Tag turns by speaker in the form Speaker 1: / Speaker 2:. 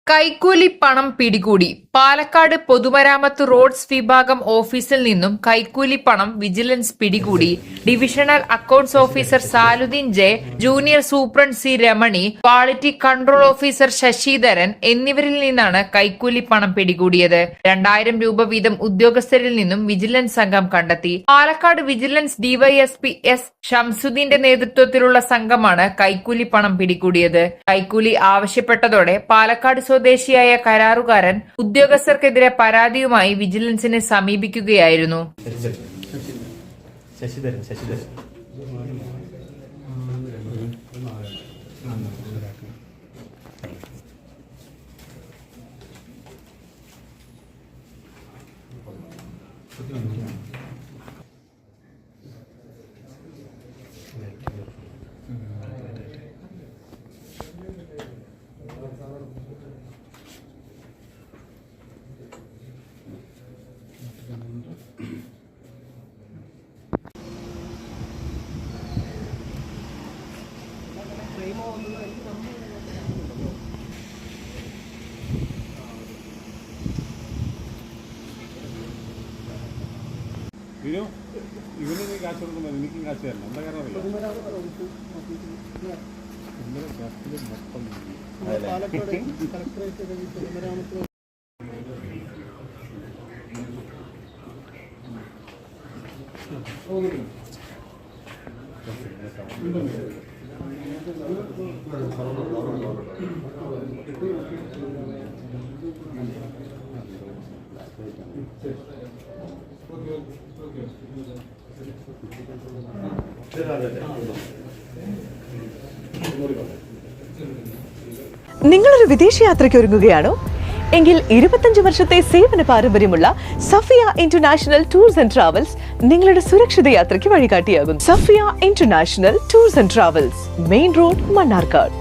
Speaker 1: കൈക്കൂലി പണം പിടികൂടി. പാലക്കാട് പൊതുമരാമത്ത് റോഡ്സ് വിഭാഗം ഓഫീസിൽ നിന്നും കൈക്കൂലി പണം വിജിലൻസ് പിടികൂടി. Divisional accounts officer Saludheen J, junior superintendent C Ramani, quality control officer Sasidharan എന്നിവരിൽ നിന്നാണ് കൈക്കൂലി പണം പിടികൂടിയത്. 2000 രൂപ വീതം ഉദ്യോഗസ്ഥരിൽ നിന്നും വിജിലൻസ് സംഘം കണ്ടെത്തി. പാലക്കാട് വിജിലൻസ് ഡിവൈഎസ്പി എസ് ഷംസുദ്ദീന്റെ നേതൃത്വത്തിലുള്ള സംഘമാണ് കൈക്കൂലി പണം പിടികൂടിയത്. കൈക്കൂലി ആവശ്യപ്പെട്ടതോടെ പാലക്കാട് സ്വദേശിയായ കരാറുകാരൻ ഉദ്യോഗസ്ഥർക്കെതിരെ പരാതിയുമായി വിജിലൻസിനെ സമീപിക്കുകയായിരുന്നു.
Speaker 2: ഇവന് നീ കാശ് കൊടുക്കുമ്പോൾ എനിക്കും കാശ് തരണം. എന്താ കാരണം
Speaker 3: നിങ്ങളൊരു വിദേശയാത്രയ്ക്ക് ഒരുങ്ങുകയാണോ? എങ്കിൽ 25 വർഷത്തെ സേവന പാരമ്പര്യമുള്ള Safiya international tours and travels നിങ്ങളുടെ സുരക്ഷിത യാത്രയ്ക്ക് വഴികാട്ടിയാകും. Safiya international tours and travels, main road, Mannarkkad.